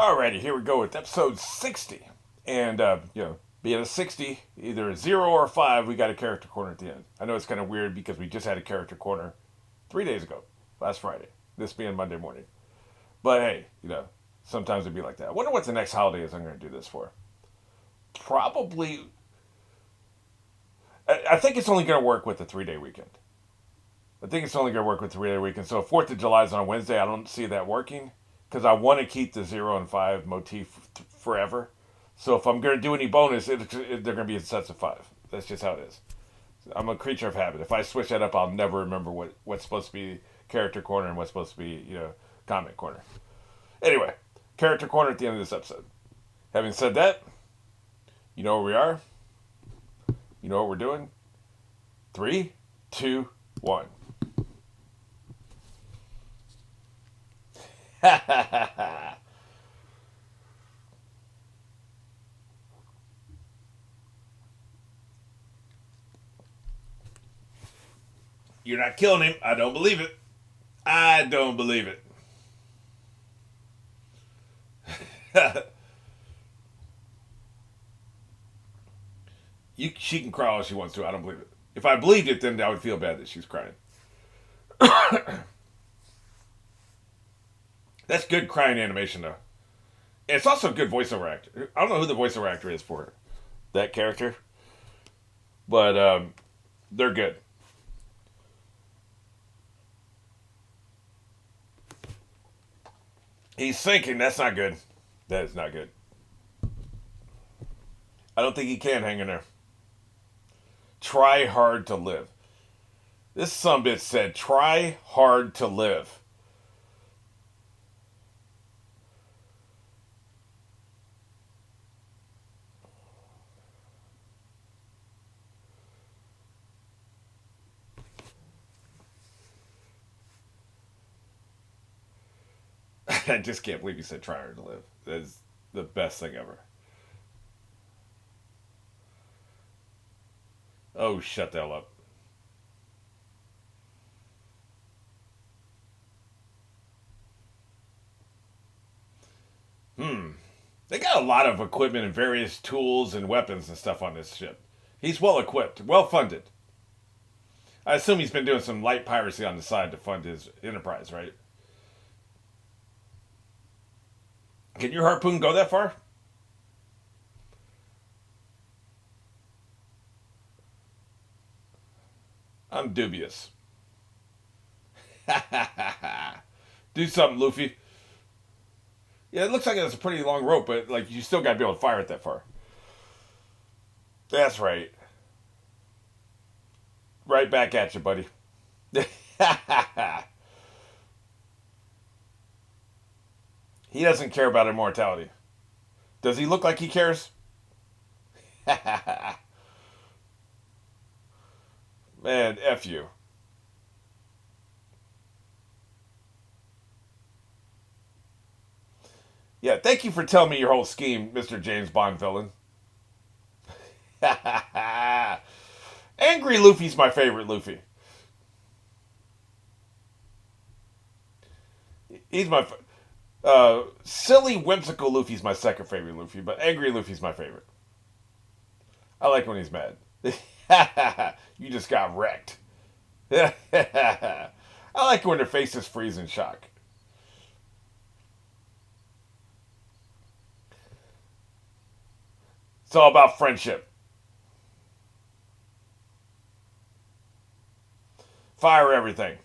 Alrighty, here we go with episode 60. And, being a 60, either a 0 or a 5, we got a character corner at the end. I know it's kind of weird because we just had a character corner 3 days ago, last Friday, this being Monday morning. But hey, sometimes it'd be like that. I wonder what the next holiday is I'm going to do this for. Probably, I think it's only going to work with the 3 day weekend. I think it's only going to work with 3 day weekend. So 4th of July is on Wednesday. I don't see that working because I want to keep the 0 and 5 motif forever. So if I'm going to do any bonus, they're going to be in sets of 5. That's just how it is. I'm a creature of habit. If I switch that up, I'll never remember what's supposed to be character corner and what's supposed to be, comment corner. Anyway, character corner at the end of this episode. Having said that, you know where we are. You know what we're doing. 3, 2, 1. You're not killing him. I don't believe it. I don't believe it. She can cry all she wants to. I don't believe it. If I believed it, then I would feel bad that she's crying. That's good crying animation, though. And it's also a good voiceover actor. I don't know who the voiceover actor is for that character, but they're good. He's sinking. That's not good. That is not good. I don't think he can hang in there. Try hard to live. This sumbitch said, try hard to live. I just can't believe he said try hard to live. That's the best thing ever. Oh, shut the hell up. Hmm. They got a lot of equipment and various tools and weapons and stuff on this ship. He's well equipped, well funded. I assume he's been doing some light piracy on the side to fund his enterprise, right? Can your harpoon go that far? I'm dubious. Do something, Luffy. Yeah, it looks like it's a pretty long rope, but like you still got to be able to fire it that far. That's right. Right back at you, buddy. He doesn't care about immortality. Does he look like he cares? Man, F you. Yeah, thank you for telling me your whole scheme, Mr. James Bond villain. Angry Luffy's my favorite Luffy. He's my silly, whimsical Luffy's my second favorite Luffy, but angry Luffy's my favorite. I like when he's mad. You just got wrecked. I like when their faces freeze in shock. It's all about friendship. Fire everything.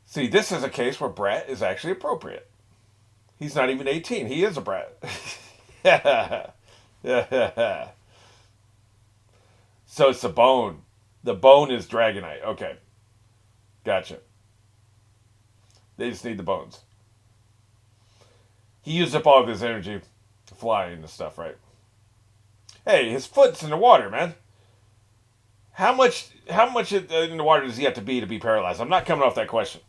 See, this is a case where brat is actually appropriate. He's not even 18. He is a brat. So it's the bone. The bone is Dragonite. Okay. Gotcha. They just need the bones. He used up all of his energy flying and stuff, right? Hey, his foot's in the water, man. How much in the water does he have to be paralyzed? I'm not coming off that question.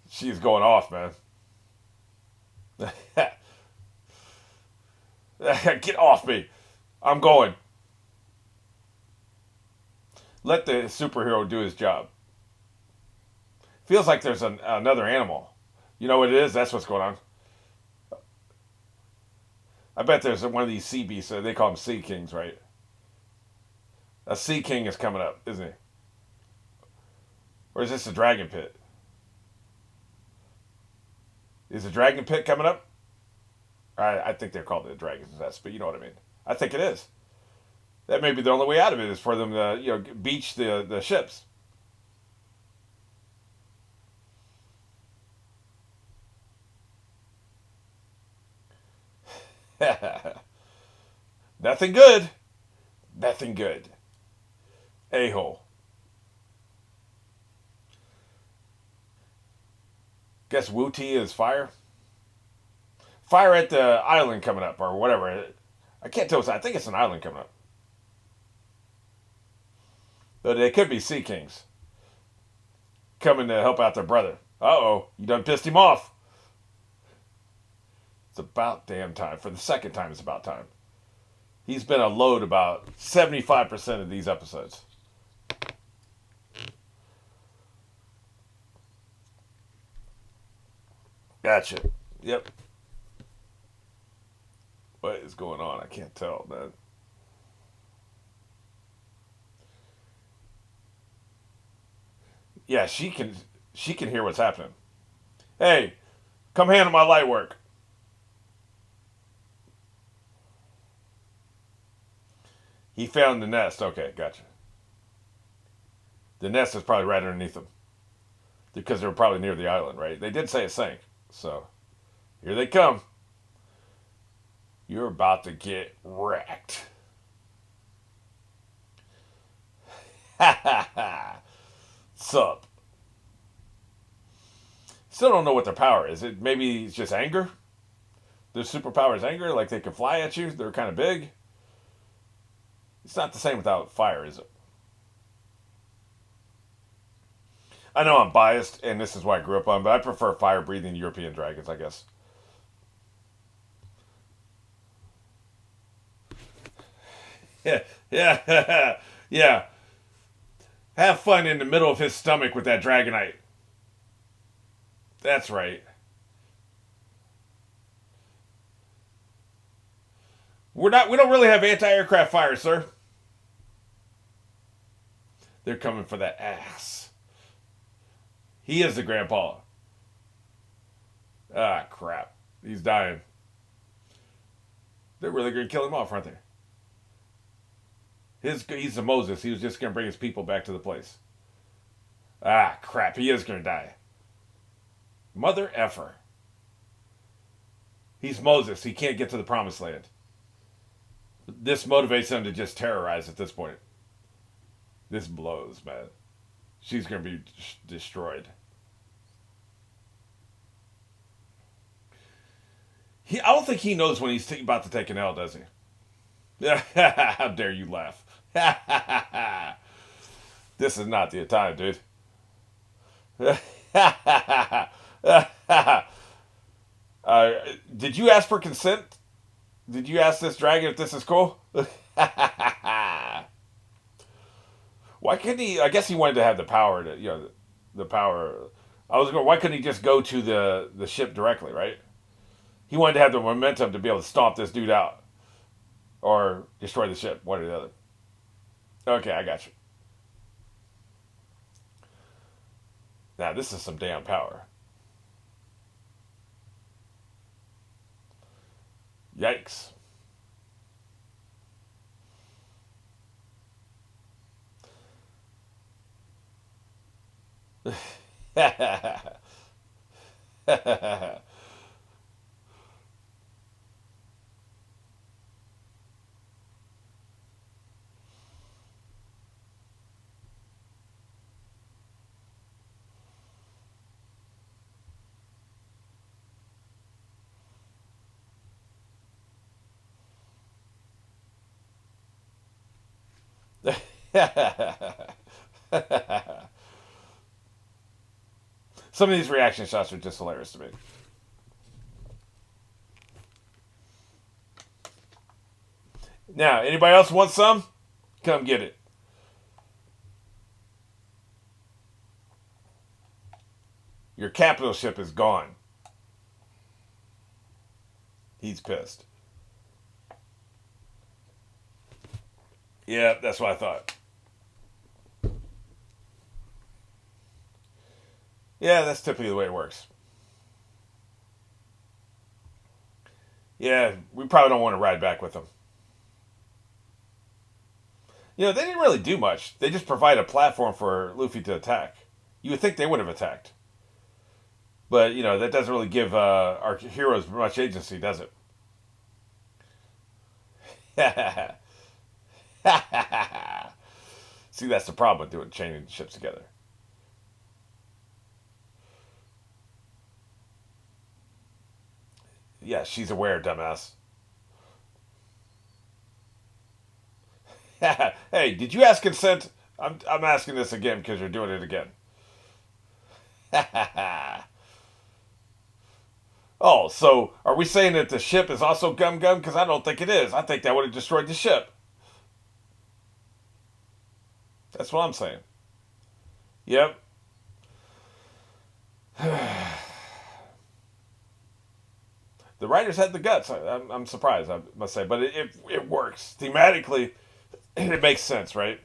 She's going off, man. Get off me. I'm going. Let the superhero do his job. Feels like there's another animal. You know what it is? That's what's going on. I bet there's one of these sea beasts. They call them sea kings, right? A sea king is coming up, isn't he? Or is this a dragon pit? Is a dragon pit coming up? I think they're called the dragon's nest, but you know what I mean. I think it is. That may be the only way out of it is for them to beach the ships. Nothing good. Nothing good. A hole. Guess Wu Ti is fire. Fire at the island coming up or whatever. I can't tell. I think it's an island coming up. But they could be sea kings coming to help out their brother. Uh-oh, you done pissed him off. It's about damn time. For the second time, it's about time. He's been a load about 75% of these episodes. Gotcha. Yep. What is going on? I can't tell, man. Yeah, she can hear what's happening. Hey, come handle my light work. He found the nest. Okay, gotcha. The nest is probably right underneath them because they were probably near the island, right? They did say it sank. So here they come. You're about to get wrecked. Ha ha ha. Sup? Still don't know what their power is. It maybe it's just anger. Their superpower is anger. Like they can fly at you. They're kind of big. It's not the same without fire, is it? I know I'm biased, and this is what I grew up on, but I prefer fire-breathing European dragons, I guess. Yeah, yeah, yeah. Have fun in the middle of his stomach with that dragonite. That's right. We're not. We don't really have anti-aircraft fire, sir. They're coming for that ass. He is the grandpa. Ah, crap. He's dying. They're really going to kill him off, aren't they? He's the Moses. He was just going to bring his people back to the place. Ah, crap. He is going to die. Mother effer. He's Moses. He can't get to the promised land. This motivates him to just terrorize at this point. This blows, man. She's going to be destroyed. I don't think he knows when he's about to take an L, does he? How dare you laugh? This is not the time, dude. Did you ask for consent? Did you ask this dragon if this is cool? Why couldn't he? I guess he wanted to have the power to, the power. I was going. Why couldn't he just go to the ship directly? Right? He wanted to have the momentum to be able to stomp this dude out or destroy the ship, one or the other. Okay, I got you. Now this is some damn power. Yikes. Some of these reaction shots are just hilarious to me. Now, anybody else want some? Come get it. Your capital ship is gone. He's pissed. Yeah, that's what I thought. Yeah, that's typically the way it works. Yeah, we probably don't want to ride back with them. They didn't really do much. They just provide a platform for Luffy to attack. You would think they would have attacked. But, that doesn't really give our heroes much agency, does it? See, that's the problem with doing chaining ships together. Yeah, she's aware, dumbass. Hey, did you ask consent? I'm asking this again because you're doing it again. Oh, so are we saying that the ship is also Gum Gum? Because I don't think it is. I think that would have destroyed the ship. That's what I'm saying. Yep. The writers had the guts. I'm surprised, I must say, but it works thematically. It makes sense, right?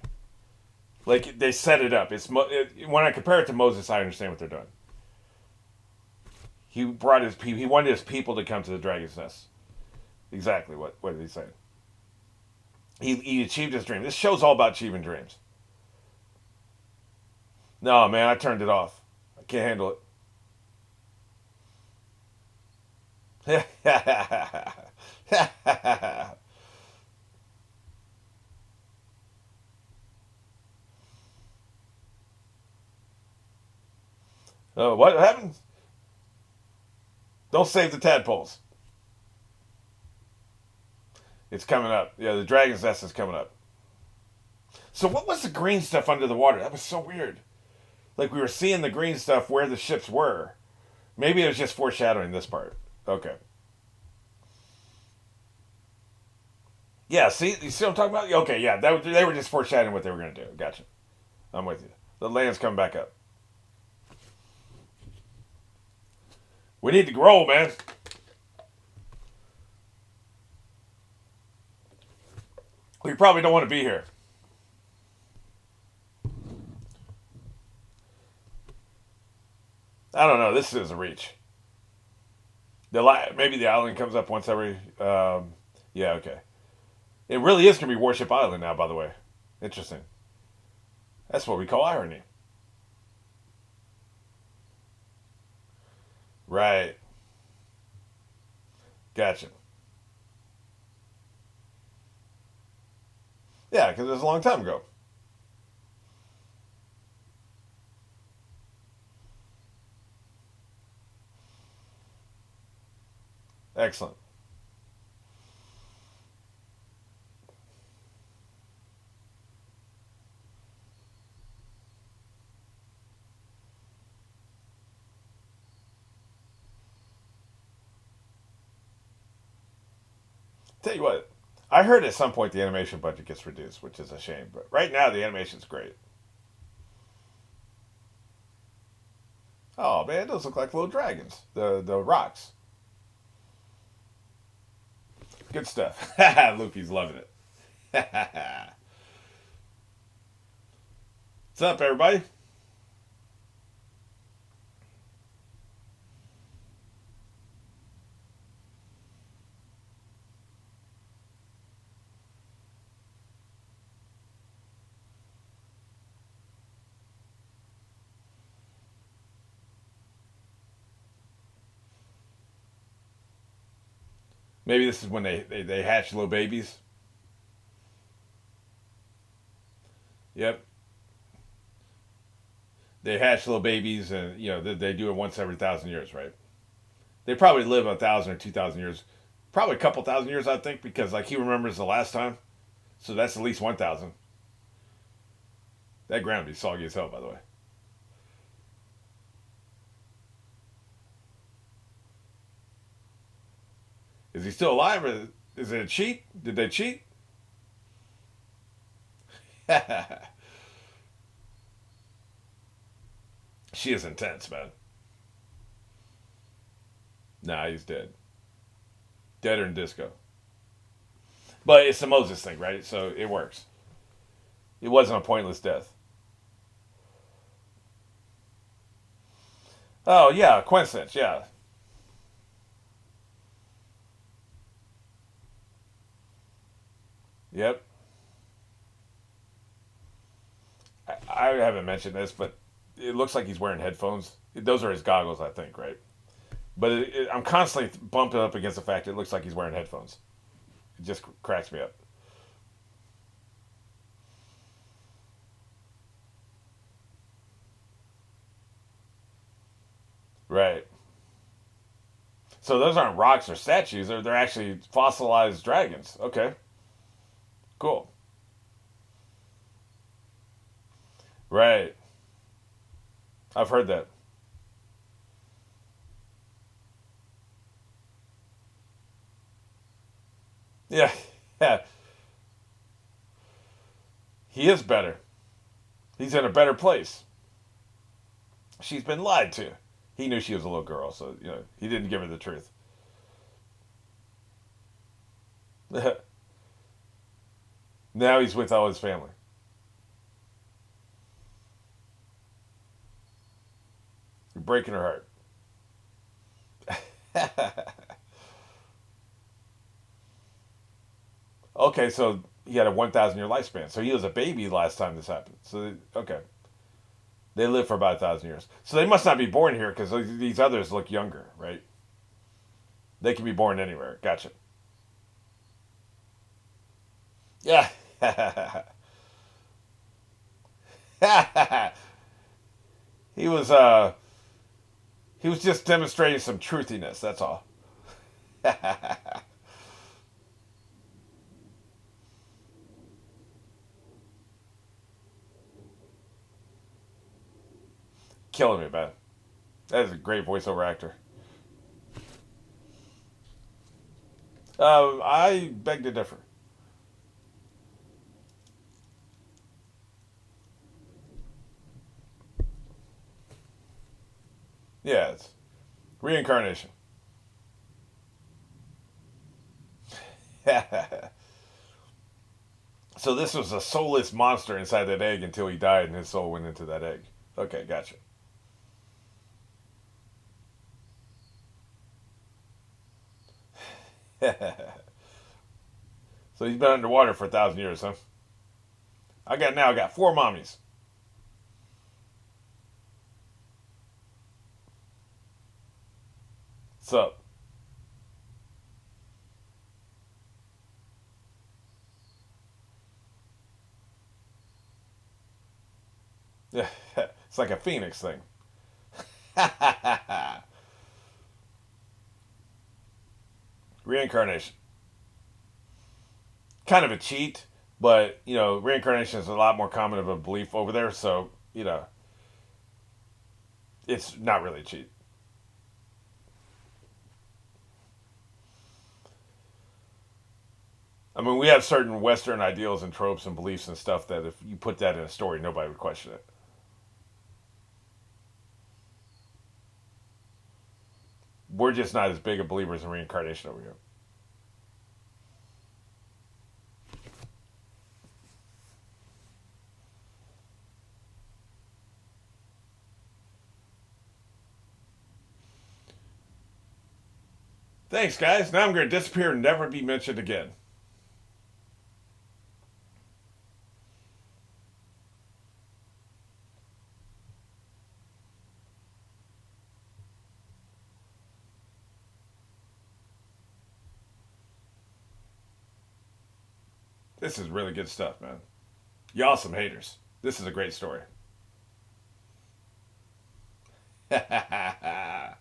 Like they set it up. When I compare it to Moses, I understand what they're doing. He wanted his people to come to the dragon's nest. Exactly what did he say? He achieved his dream. This show's all about achieving dreams. No, man, I turned it off. I can't handle it. Oh, what happened? Don't save the tadpoles. It's coming up. Yeah, the dragon's nest is coming up. So what was the green stuff under the water? That was so weird. Like we were seeing the green stuff where the ships were. Maybe it was just foreshadowing this part. Okay. Yeah, see? You see what I'm talking about? Okay, yeah. They were just foreshadowing what they were going to do. Gotcha. I'm with you. The land's coming back up. We need to grow, man. We probably don't want to be here. I don't know. This is a reach. Maybe the island comes up once every. Yeah, okay. It really is going to be Warship Island now, by the way. Interesting. That's what we call irony. Right. Gotcha. Yeah, because it was a long time ago. Excellent. Tell you what, I heard at some point the animation budget gets reduced, which is a shame. But right now the animation's great. Oh man, those look like little dragons. The rocks. Good stuff. Luffy's loving it. What's up, everybody? Maybe this is when they hatch little babies. Yep, they hatch little babies, and they do it once every 1,000 years, right? They probably live 1,000 or 2,000 years, probably a couple thousand years, I think, because like he remembers the last time, so that's at least 1,000. That ground be soggy as hell, by the way. Is he still alive? Or is it a cheat? Did they cheat? She is intense, man. Nah, he's dead. Deader than disco. But it's the Moses thing, right? So it works. It wasn't a pointless death. Oh, yeah, coincidence, yeah. Yep. I haven't mentioned this, but it looks like he's wearing headphones. Those are his goggles, I think, right? But I'm constantly bumping up against the fact it looks like he's wearing headphones. It just cracks me up. Right. So those aren't rocks or statues. They're actually fossilized dragons. Okay. Cool. Right. I've heard that. Yeah. Yeah. He is better. He's in a better place. She's been lied to. He knew she was a little girl, so he didn't give her the truth. Now he's with all his family. You're breaking her heart. Okay, so he had a 1,000 year lifespan. So he was a baby last time this happened. So okay, they live for about 1,000 years. So they must not be born here because these others look younger, right? They can be born anywhere. Gotcha. Yeah. he was uh he was just demonstrating some truthiness. That's all. Killing me, man. That is a great voiceover actor. I beg to differ. Yeah, it's reincarnation. So this was a soulless monster inside that egg until he died and his soul went into that egg. Okay, gotcha. So he's been underwater for 1,000 years, huh? I got four mommies. So yeah, it's like a phoenix thing. Reincarnation, kind of a cheat, but reincarnation is a lot more common of a belief over there. So it's not really a cheat. I mean, we have certain Western ideals and tropes and beliefs and stuff that if you put that in a story, nobody would question it. We're just not as big of believers in reincarnation over here. Thanks, guys. Now I'm going to disappear and never be mentioned again. This is really good stuff, man. Y'all some haters. This is a great story. I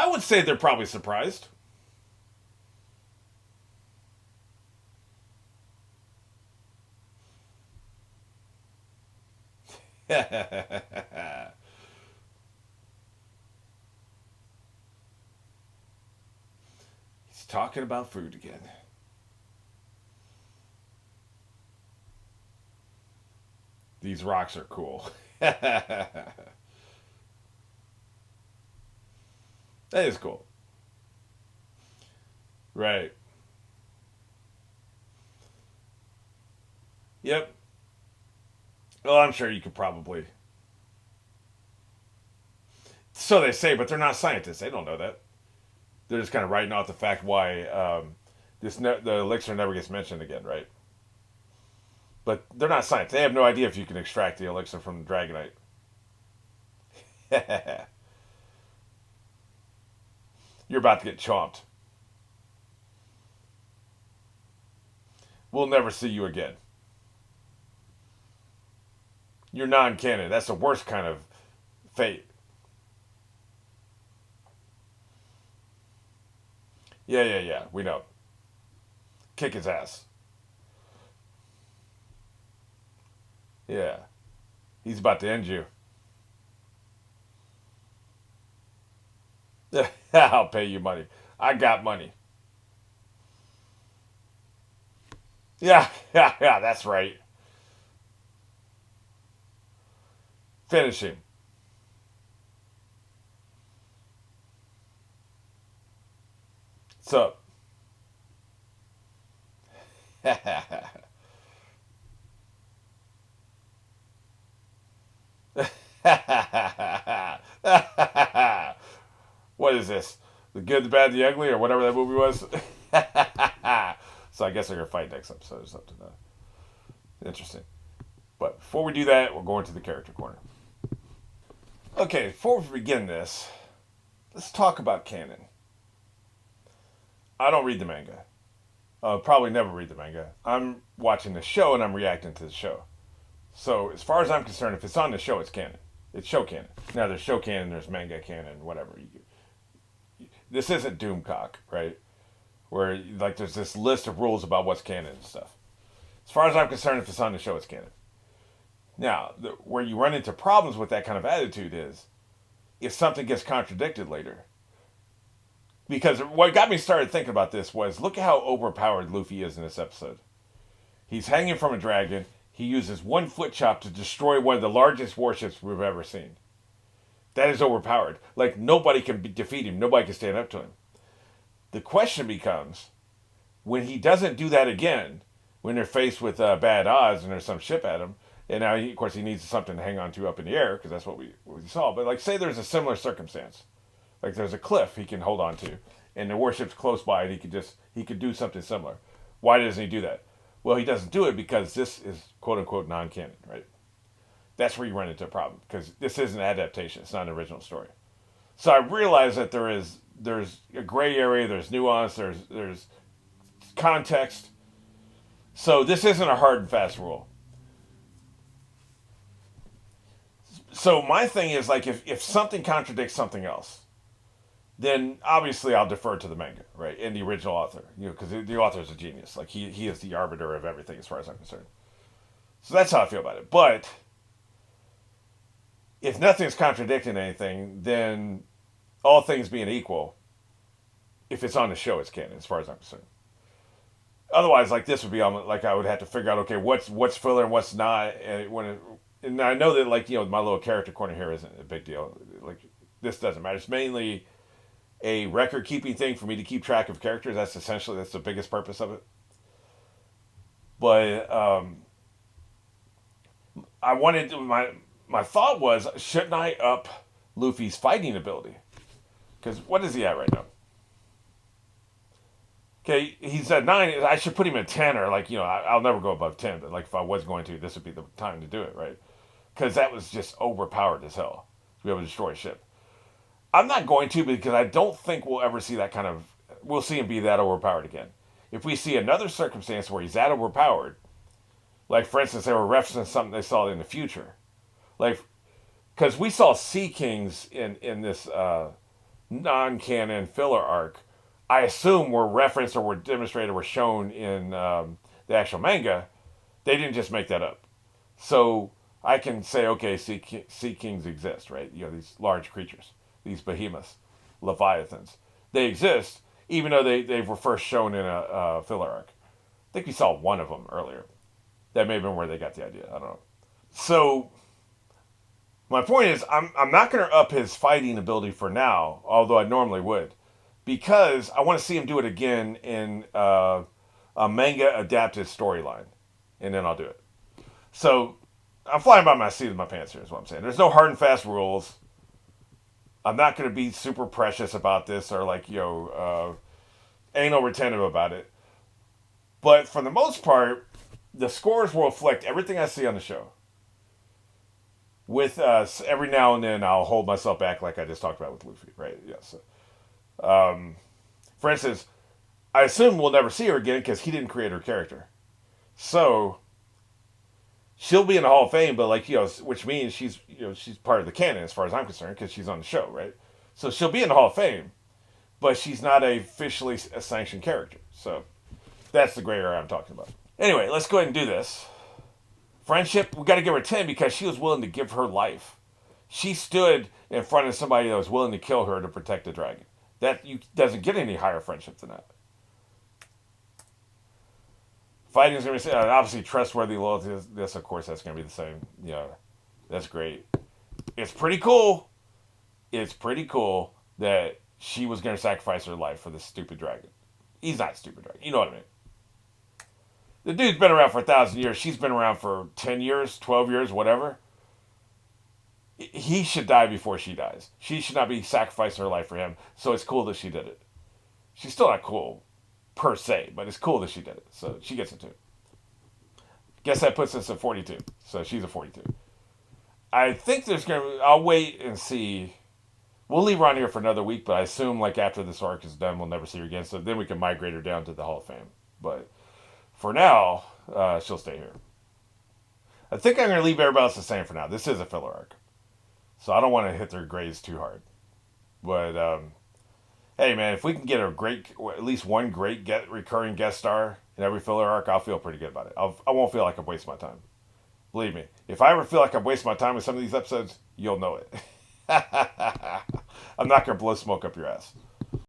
would say they're probably surprised. He's talking about food again. These rocks are cool. That is cool. Right. Yep. Well, I'm sure you could probably. So they say, but they're not scientists. They don't know that. They're just kind of writing off the fact why the elixir never gets mentioned again, right? But they're not scientists. They have no idea if you can extract the elixir from the dragonite. You're about to get chomped. We'll never see you again. You're non-canon. That's the worst kind of fate. Yeah, yeah, yeah. We know. Kick his ass. Yeah. He's about to end you. I'll pay you money. I got money. Yeah, yeah, yeah. That's right. Finish him. So. What is this? The Good, the Bad, the Ugly, or whatever that movie was? So I guess they're going to fight next episode or something. Interesting. But before we do that, we're going to the character corner. Okay, before we begin this, let's talk about canon. I don't read the manga. Probably never read the manga. I'm watching the show and I'm reacting to the show. So as far as I'm concerned, if it's on the show, it's canon. It's show canon. Now there's show canon, there's manga canon, whatever. This isn't Doomcock, right? Where like there's this list of rules about what's canon and stuff. As far as I'm concerned, if it's on the show, it's canon. Now, where you run into problems with that kind of attitude is if something gets contradicted later. Because what got me started thinking about this was look at how overpowered Luffy is in this episode. He's hanging from a dragon. He uses one foot chop to destroy one of the largest warships we've ever seen. That is overpowered. Like, nobody can defeat him. Nobody can stand up to him. The question becomes, when he doesn't do that again, when they're faced with bad odds and there's some ship at him, and now, of course, he needs something to hang on to up in the air, because that's what we saw. But, like, say there's a similar circumstance. Like, there's a cliff he can hold on to, and the warship's close by, and he could do something similar. Why doesn't he do that? Well, he doesn't do it because this is quote-unquote non-canon, right? That's where you run into a problem, because this is an adaptation. It's not an original story. So I realize that there's a gray area, there's nuance, there's context. So this isn't a hard and fast rule. So my thing is, like, if something contradicts something else, then obviously I'll defer to the manga, right, and the original author, because the author is a genius. Like, he is the arbiter of everything as far as I'm concerned. So that's how I feel about it. But if nothing's contradicting anything, then all things being equal, if it's on the show, it's canon as far as I'm concerned. Otherwise, like, this would be on, like, I would have to figure out, okay, what's filler and what's not, and I know that, like, my little character corner here isn't a big deal. Like, this doesn't matter. It's mainly a record keeping thing for me to keep track of characters. That's the biggest purpose of it. But I wanted to, my thought was, shouldn't I up Luffy's fighting ability? Because what is he at right now? Okay, he's at 9. I should put him at 10, or, like, I'll never go above 10. But, like, if I was going to, this would be the time to do it, right? Because that was just overpowered as hell to be able to destroy a ship. I'm not going to, because I don't think we'll ever see that kind of. We'll see him be that overpowered again. If we see another circumstance where he's that overpowered, like, for instance, they were referencing something they saw in the future, like, because we saw Sea Kings in this non-canon filler arc. I assume were referenced or were demonstrated or were shown in the actual manga. They didn't just make that up. So I can say, okay, sea kings exist, right? You know, these large creatures, these behemoths, leviathans. They exist, even though they were first shown in a filler arc. I think we saw one of them earlier. That may have been where they got the idea. I don't know. So my point is, I'm not going to up his fighting ability for now, although I normally would, because I want to see him do it again in a manga adapted storyline, and then I'll do it. So I'm flying by my seat of my pants here, is what I'm saying. There's no hard and fast rules. I'm not going to be super precious about this or like, anal retentive about it. But for the most part, the scores will reflect everything I see on the show. With every now and then, I'll hold myself back, like I just talked about with Luffy, right? Yes. For instance, I assume we'll never see her again because he didn't create her character. So she'll be in the Hall of Fame, but which means she's part of the canon as far as I'm concerned because she's on the show, right? So she'll be in the Hall of Fame, but she's not a officially a sanctioned character. So that's the gray area I'm talking about. Anyway, let's go ahead and do this. Friendship, we got to give her 10 because she was willing to give her life. She stood in front of somebody that was willing to kill her to protect the dragon. That doesn't get any higher friendship than that. Fighting is going to be obviously trustworthy, loyalty. This, of course, that's going to be the same. Yeah, that's great. It's pretty cool. It's pretty cool that she was going to sacrifice her life for this stupid dragon. He's not a stupid dragon. You know what I mean? The dude's been around for 1,000 years. She's been around for 10 years, 12 years, whatever. He should die before she dies. She should not be sacrificing her life for him. So it's cool that she did it. She's still not cool, per se, but it's cool that she did it. So she gets it too. Guess that puts us at 42. So she's a 42. I think I'll wait and see. We'll leave her on here for another week, but I assume like after this arc is done, we'll never see her again. So then we can migrate her down to the Hall of Fame. But for now, she'll stay here. I think I'm going to leave everybody else the same for now. This is a filler arc. So I don't want to hit their grades too hard. But, hey man, if we can get at least one great recurring guest star in every filler arc, I'll feel pretty good about it. I won't feel like I'm wasting my time. Believe me, if I ever feel like I'm wasting my time with some of these episodes, you'll know it. I'm not going to blow smoke up your ass.